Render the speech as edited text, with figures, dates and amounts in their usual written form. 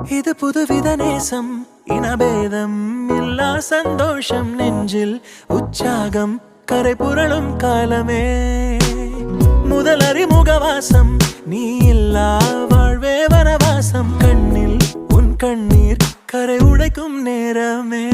இது புதுவித நேசம் இனபேதம் இல்லா சந்தோஷம் நெஞ்சில் உற்சாகம் கரை புரளும் காலமே முதல் அறிமுகவாசம் நீ இல்லா வாழ்வே வனவாசம் கண்ணில் உன் கண்ணீர் கரை உடைக்கும் நேரமே